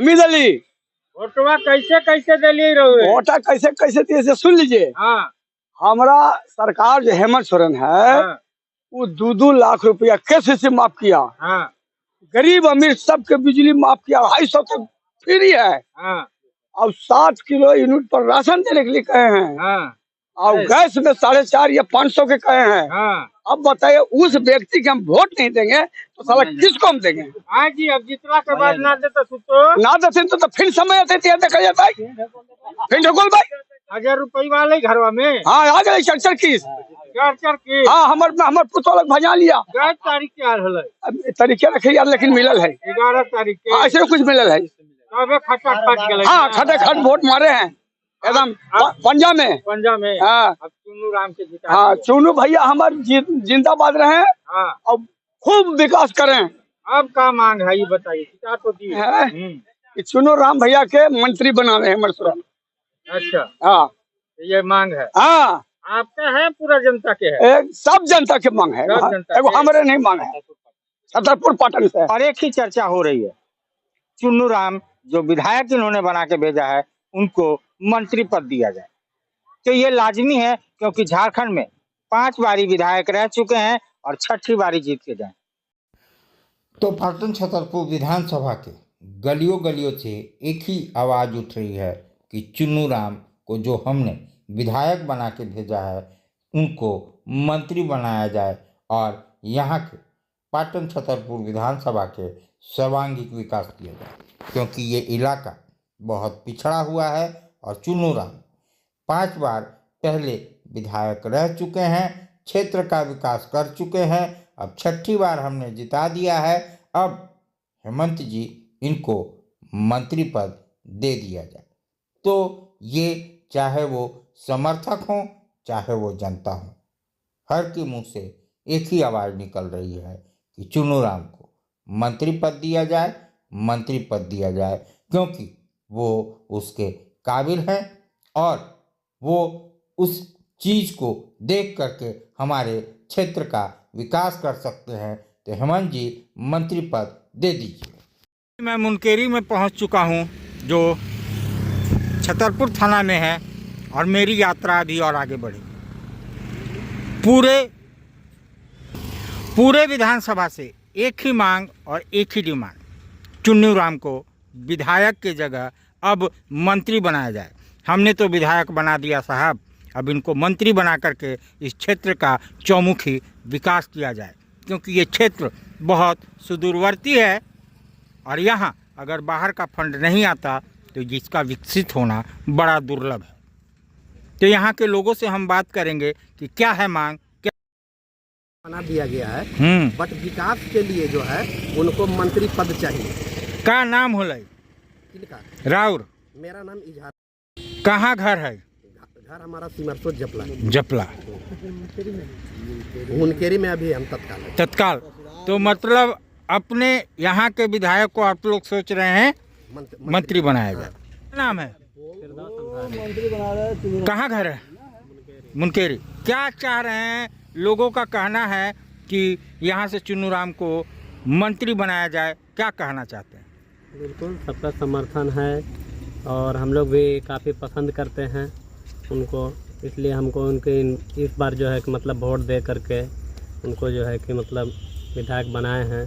हमीद अली। वोटवा कैसे कैसे दिली रहुए? वोटा कैसे कैसे दिए सुन लीजिए। हाँ हमारा सरकार जो हेमंत सोरेन है हाँ वो 2-2 लाख रुपया कैसे माफ किया। हाँ गरीब अमीर सबके बिजली माफ किया, 250 तक फ्री है। हाँ अब 7 किलो यूनिट पर राशन देने के लिए कहे हैं। हाँ और गैस में 450 या 500 के कहे हैं। हाँ। अब बताइए उस व्यक्ति के हम वोट नहीं देंगे तो साला किसको हम देंगे? हाँ जी, अब जितना के बाद ना देता तो ना देते तो फिर समय आते थे देखा जाता है। फिर ढकोल भाई 1000 रुपये वाले घरवा में। हाँ आ गए चर्चा की। चर की हाँ हमार पुतो लोग भजा लिया। 10 तारीख के आल हल तरीके रखे यार, लेकिन मिलल है 11 तारीख के। ऐसे कुछ मिलल है। तबे खटाखट गए। हाँ खटाखट वोट मारे हैं एकदम पंजा में। पंजा में। हाँ अब चुनू राम के जिता। हाँ चुनू भैया हमारे जिंदाबाद रहे। हाँ अब खूब विकास करें। अब का मांग है ये बताइए? जिता तो दी चुनू राम भैया के मंत्री बना रहे हैं मरसुरा। अच्छा हाँ ये मांग है। हाँ आपका है पूरा जनता के है? सब जनता के मांग है, एगो हमारे नहीं मांग है। छतरपुर पाटन से। और एक ही चर्चा हो रही है, चुन्नू राम जो विधायक इन्होंने बना के भेजा है उनको मंत्री पद दिया जाए। तो ये लाजमी है क्योंकि झारखंड में 5 बारी विधायक रह चुके हैं और 6ठी बारी जीत के जाए। तो पाटन छतरपुर विधानसभा के गलियों गलियों से एक ही आवाज़ उठ रही है कि चुन्नू राम को जो हमने विधायक बना के भेजा है उनको मंत्री बनाया जाए और यहाँ के पाटन छतरपुर विधानसभा के सर्वांगीण विकास किया जाए, क्योंकि ये इलाका बहुत पिछड़ा हुआ है और चुन्नू राम 5 बार पहले विधायक रह चुके हैं, क्षेत्र का विकास कर चुके हैं। अब 6ठी बार हमने जिता दिया है। अब हेमंत जी इनको मंत्री पद दे दिया जाए। तो ये चाहे वो समर्थक हों चाहे वो जनता हो, हर के मुंह से एक ही आवाज़ निकल रही है कि चुन्नू राम को मंत्री पद दिया जाए, मंत्री पद दिया जाए, क्योंकि वो उसके काबिल हैं और वो उस चीज़ को देख करके हमारे क्षेत्र का विकास कर सकते हैं। तो हेमंत जी मंत्री पद दे दीजिए। मैं मुनकेरी में पहुंच चुका हूं जो छतरपुर थाना में है और मेरी यात्रा अभी और आगे बढ़ी। पूरे विधानसभा से एक ही मांग और एक ही डिमांड, चुन्नू राम को विधायक के जगह अब मंत्री बनाया जाए। हमने तो विधायक बना दिया साहब, अब इनको मंत्री बना करके इस क्षेत्र का चौमुखी विकास किया जाए, क्योंकि ये क्षेत्र बहुत सुदूरवर्ती है और यहाँ अगर बाहर का फंड नहीं आता तो जिसका विकसित होना बड़ा दुर्लभ है। तो यहाँ के लोगों से हम बात करेंगे कि क्या है मांग, क्या बना दिया गया है, बट विकास के लिए जो है उनको मंत्री पद चाहिए। का नाम होला राउर? मेरा नाम इजहार। कहाँ घर है? घर हमारा सिमरसो जपला। जपला मुनकेरी में अभी हम तत्काल। तो मतलब अपने यहाँ के विधायक को आप लोग सोच रहे हैं मंत्री बनाया जाए। क्या नाम है? कहाँ घर है? मुनकेरी। क्या चाह रहे हैं? लोगों का कहना है कि यहाँ से चुन्नू राम को मंत्री बनाया जाए, क्या कहना चाहते हैं? बिल्कुल सबका समर्थन है और हम लोग भी काफ़ी पसंद करते हैं उनको, इसलिए हमको उनके इस बार जो है कि मतलब वोट दे करके उनको जो है कि मतलब विधायक बनाए हैं।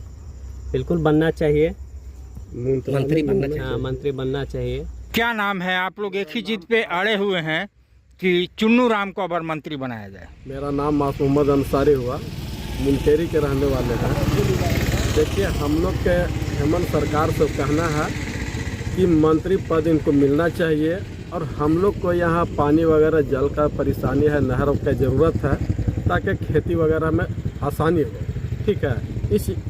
बिल्कुल बनना चाहिए, मंत्री बनना चाहिए। क्या नाम है? आप लोग एक ही जिद पे अड़े हुए हैं कि चुन्नू राम को अबर मंत्री बनाया जाए। मेरा नाम मोहम्मद अंसारी हुआ, मुनकेरी के रहने वाले हैं। देखिए हम लोग के हेमंत सरकार से कहना है कि मंत्री पद इनको मिलना चाहिए और हम लोग को यहाँ पानी वगैरह जल का परेशानी है, नहर का ज़रूरत है ताकि खेती वगैरह में आसानी हो। ठीक है,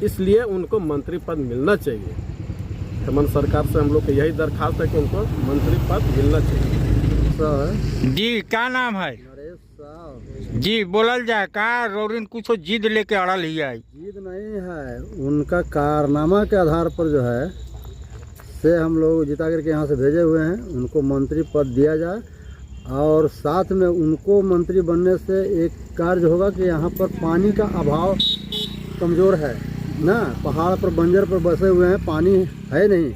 इसलिए उनको मंत्री पद मिलना चाहिए। हेमंत सरकार से हम लोग को यही दरखास्त है कि उनको मंत्री पद मिलना चाहिए। जी क्या नाम है? जी बोलल जाए का रोरिन कुछ जिद लेके अड़ल ही है? जिद नहीं है, उनका कारनामा के आधार पर जो है से हम लोग जिता करके यहाँ से भेजे हुए हैं। उनको मंत्री पद दिया जाए और साथ में उनको मंत्री बनने से एक कार्य होगा कि यहाँ पर पानी का अभाव कमज़ोर है ना, पहाड़ पर बंजर पर बसे हुए हैं, पानी है नहीं,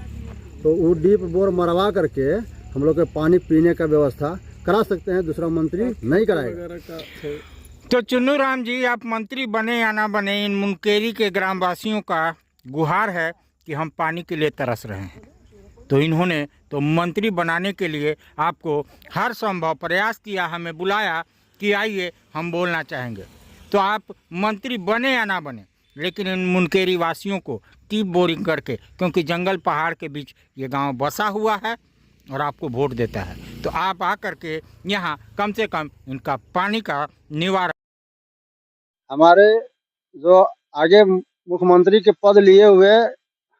तो वो डीप बोर मरवा करके हम लोग के पानी पीने का व्यवस्था करा सकते हैं, दूसरा मंत्री नहीं कराएगा। तो चुन्नू राम जी, आप मंत्री बने या ना बने, इन मुनकेरी के ग्रामवासियों का गुहार है कि हम पानी के लिए तरस रहे हैं। तो इन्होंने तो मंत्री बनाने के लिए आपको हर संभव प्रयास किया, हमें बुलाया कि आइए हम बोलना चाहेंगे। तो आप मंत्री बने या ना बने, लेकिन इन मुनकेरी वासियों को टीप बोरिंग करके, क्योंकि जंगल पहाड़ के बीच ये गांव बसा हुआ है और आपको वोट देता है, तो आप आकर के यहाँ कम से कम इनका पानी का निवारण। हमारे जो आगे मुख्यमंत्री के पद लिए हुए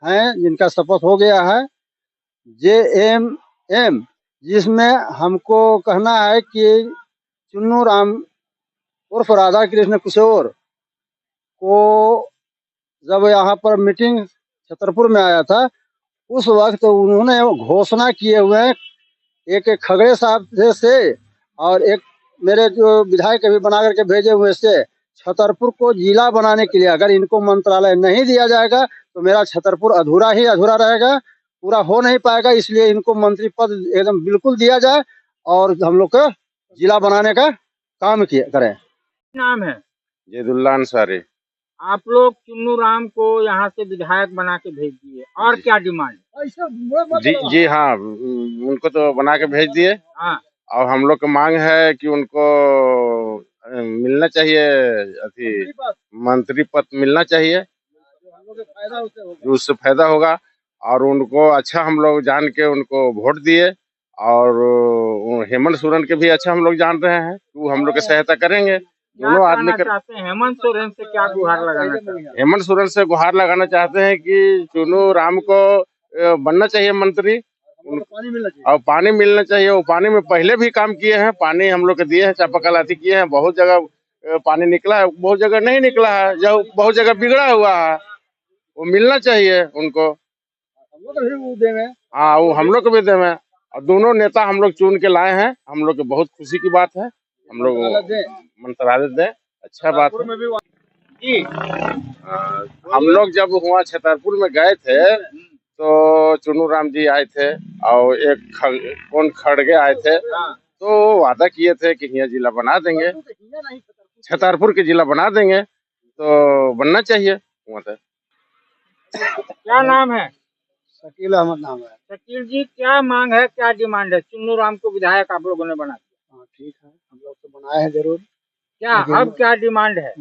हैं, जिनका शपथ हो गया है, JMM, जिसमें हमको कहना है कि चुन्नू राम उर्फ राधा कृष्ण किशोर को जब यहाँ पर मीटिंग छतरपुर में आया था, उस वक्त उन्होंने घोषणा किए हुए हैं, एक खगड़े साहब से और एक मेरे जो विधायक अभी बना करके भेजे हुए से, छतरपुर को जिला बनाने के लिए अगर इनको मंत्रालय नहीं दिया जाएगा तो मेरा छतरपुर अधूरा ही अधूरा रहेगा, पूरा हो नहीं पाएगा। इसलिए इनको मंत्री पद एकदम बिल्कुल दिया जाए और हम लोग को जिला बनाने का काम करें। नाम है जैदुल्ला अंसारी। आप लोग चुन्नू राम को यहाँ से विधायक बना के भेज दिए, और क्या डिमांड? जी हाँ, उनको तो बना के भेज दिए। हाँ, और हम लोग की मांग है कि उनको मिलना चाहिए, अथी मंत्री पद मिलना चाहिए, उससे फायदा होगा। और उनको अच्छा हम लोग जान के उनको वोट दिए, और हेमंत सोरेन के भी अच्छा हम लोग जान रहे हैं कि वो हम लोग की सहायता करेंगे। दोनों आदमी चाहते हैं हेमंत सोरेन से क्या गुहार लगाना चाहते हैं? हेमंत सोरेन से गुहार लगाना चाहते हैं कि चुन्नू राम को बनना चाहिए मंत्री, और पानी मिलना चाहिए। वो पानी में पहले भी काम किए हैं, पानी हम लोग के दिए हैं, चापाकल आदि किए हैं, बहुत जगह पानी निकला है, बहुत जगह नहीं निकला है, जो बहुत जगह बिगड़ा हुआ है, वो मिलना चाहिए उनको। हाँ, वो हम लोग को भी देवे। और दोनों नेता हम लोग चुन के लाए हैं, हम लोग की बहुत खुशी की बात है। हम लोग मंत्रालय दे, अच्छा बात है जी। हम लोग जब वहाँ छतरपुर में गए थे तो चुन्नू राम जी आए थे, और एक खड़गे आए थे, तो वादा किए थे कि यहाँ जिला बना देंगे, छतरपुर के जिला बना देंगे, तो बनना चाहिए वहाँ तक। क्या नाम है? शकील अहमद नाम है। शकील जी, क्या मांग है, क्या डिमांड है? चुन्नू राम को विधायक आप लोगों ने बना दिया। हाँ ठीक है, हम लोग तो बनाए हैं जरूर। क्या अब क्या डिमांड है?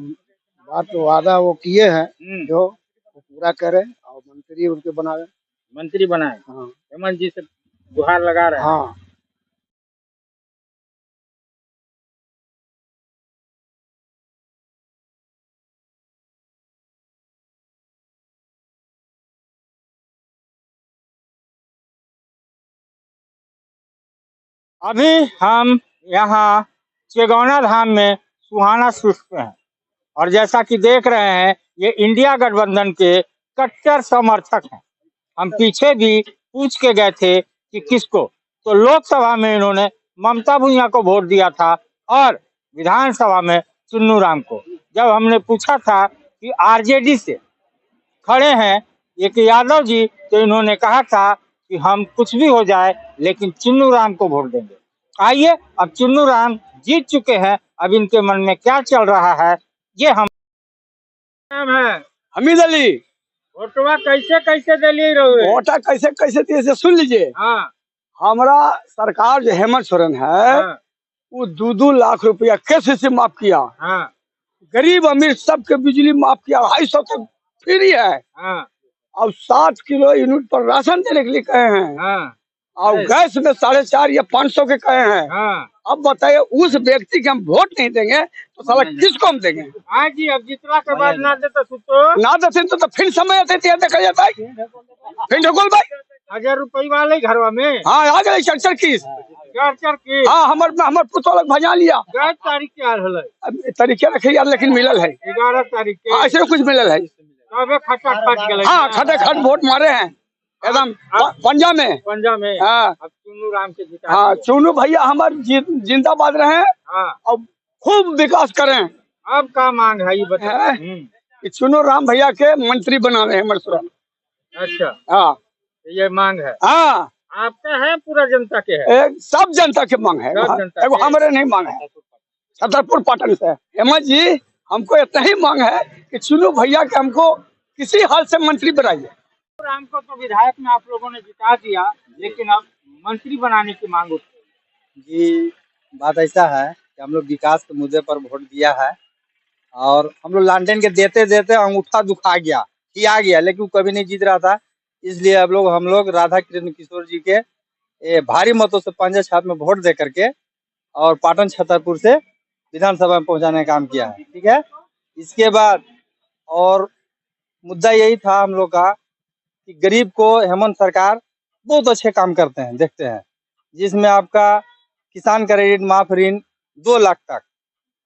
बात तो वादा वो किए हैं, जो वो पूरा करें और मंत्री उनके बनाए, मंत्री बनाए। हाँ, हेमंत जी से गुहार लगा रहे हैं। हाँ। अभी हम यहाँ चेगौना धाम में सुहाना सूर्य पे हैं, और जैसा कि देख रहे हैं, ये इंडिया गठबंधन के कट्टर समर्थक हैं। हम पीछे भी पूछ के गए थे कि किसको, तो लोकसभा में इन्होंने ममता भुइयां को वोट दिया था और विधानसभा में चुन्नू राम को। जब हमने पूछा था कि आरजेडी से खड़े हैं एक यादव जी, तो इन्होंने कहा था कि हम कुछ भी हो जाए लेकिन चुन्नू राम को वोट देंगे। आइए, अब चुन्नू राम जीत चुके हैं, अब इनके मन में क्या चल रहा है ये हम। नाम है हमीद अली। वोटवा कैसे कैसे दिली रहे? वोटा कैसे कैसे दिए से सुन लीजिए। हाँ, हमारा सरकार जो हेमंत सोरेन है, हाँ, वो 2-2 लाख रुपया कैसे से माफ किया। हाँ, गरीब अमीर सबके बिजली माफ किया, 250 तक फ्री है। हाँ, और 7 किलो यूनिट पर राशन देने के लिए कहे हैं। हाँ, और गैस में 450 या 500 के कहे हैं। हाँ। अब बताइए, उस व्यक्ति के हम वोट नहीं देंगे तो साला किसको हम देंगे? हाँ जी, अब जितना के बाद ना देते तो ना देते तो फिर समय आते थे, देखा जाता है फिर ढकोल भाई 1000 रुपये वाले घरवा में। हाँ, आ गए चर्चर की। की हाँ, हमार पुतौल भजा लिया। 10 तारीख के आल हल तरीके रखे यार, लेकिन मिलल है 11 तारीख के। हाँ, ऐसे कुछ मिलल है। तबे खटाखट गेलै। हाँ, खटाखट वोट मारे हैं एकदम पंजाब में। पंजाब में। हाँ, अब चुन्नू राम के जिता। हाँ, चुन्नू भैया हमारे जिंदाबाद रहे। हाँ, और खूब विकास करें। अब का मांग है ये बताइए। चुन्नू राम भैया के मंत्री बना रहे हैं हमारे। अच्छा, हाँ, ये मांग है, हाँ आपका है पूरा जनता के है? सब जनता के मांग है, सब जनता एगो के। हमारे नहीं मांग है। छतरपुर पाटन से हेमंत जी, हमको इतना ही मांग है कि चुनू भैया के हमको किसी हाल से मंत्री बनाइए। राम को तो विधायक में आप लोगों ने जिता दिया, लेकिन अब मंत्री बनाने की मांग उठी। जी, बात ऐसा है कि हम लोग विकास के मुद्दे पर वोट दिया है और हम लोग लालटेन के देते देते अंगूठा दुखा गया, किया गया, लेकिन वो कभी नहीं जीत रहा था। इसलिए अब हम लोग राधा कृष्ण किशोर जी के भारी मतों से पंजा छाप में वोट दे करके और पाटन छतरपुर से विधानसभा में पहुंचाने का काम किया है। ठीक है, इसके बाद और मुद्दा यही था हम लोग का कि गरीब को हेमंत सरकार बहुत अच्छे काम करते हैं, देखते हैं, जिसमें आपका किसान क्रेडिट माफ ऋण 2 लाख तक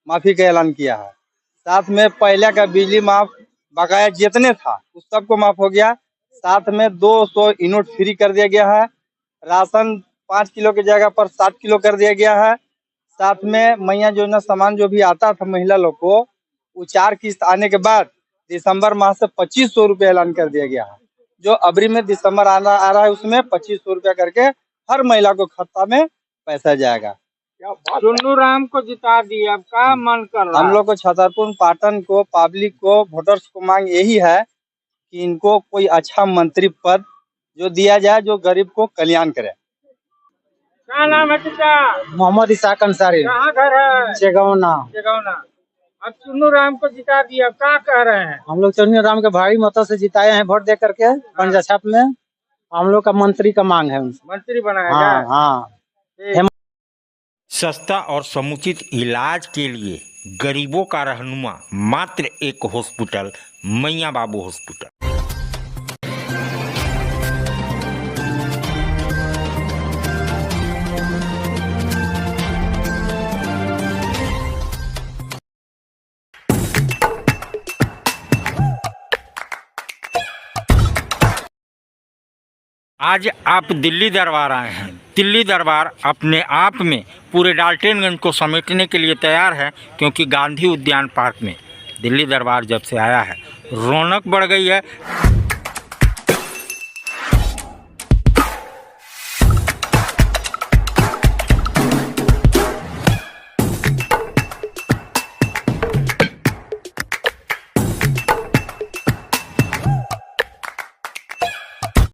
माफी का ऐलान किया है। साथ में पहले का बिजली माफ बकाया जितने था उस सबको माफ हो गया। साथ में 200 यूनिट फ्री कर दिया गया है। राशन 5 किलो की जगह पर 7 किलो कर दिया गया है। साथ में मैया योजना सामान जो भी आता था महिला लोग को, वो 4 किस्त आने के बाद दिसंबर माह से 2500 रुपये ऐलान कर दिया गया है। जो अबरी में दिसंबर आ रहा है उसमें 2500 रुपया करके हर महिला को खाता में पैसा जाएगा। चुन्नू राम को जिता दिया, अब का मन कर रहा है? हम लोग को छतरपुर पाटन को, पब्लिक को, वोटर्स को मांग यही है कि इनको कोई अच्छा मंत्री पद जो दिया जाए जो गरीब को कल्याण करे। क्या नाम है तुझा? मोहम्मद इसाक अंसारी, कहाँ घर है? चेगौना। अब चुन्नू राम को जिता दिया, क्या कह रहे हैं? हम लोग चुन्नू राम के भारी मतों से जिताए हैं वोट दे करके पंजा छाप में। हम लोग का मंत्री का मांग है उनसे। मंत्री बनाया हाँ जाए? हाँ। सस्ता और समुचित इलाज के लिए गरीबों का रहनुमा मात्र एक हॉस्पिटल, मैया बाबू हॉस्पिटल। आज आप दिल्ली दरबार आए हैं। दिल्ली दरबार अपने आप में पूरे डाल्टनगंज को समेटने के लिए तैयार है, क्योंकि गांधी उद्यान पार्क में दिल्ली दरबार जब से आया है रौनक बढ़ गई है।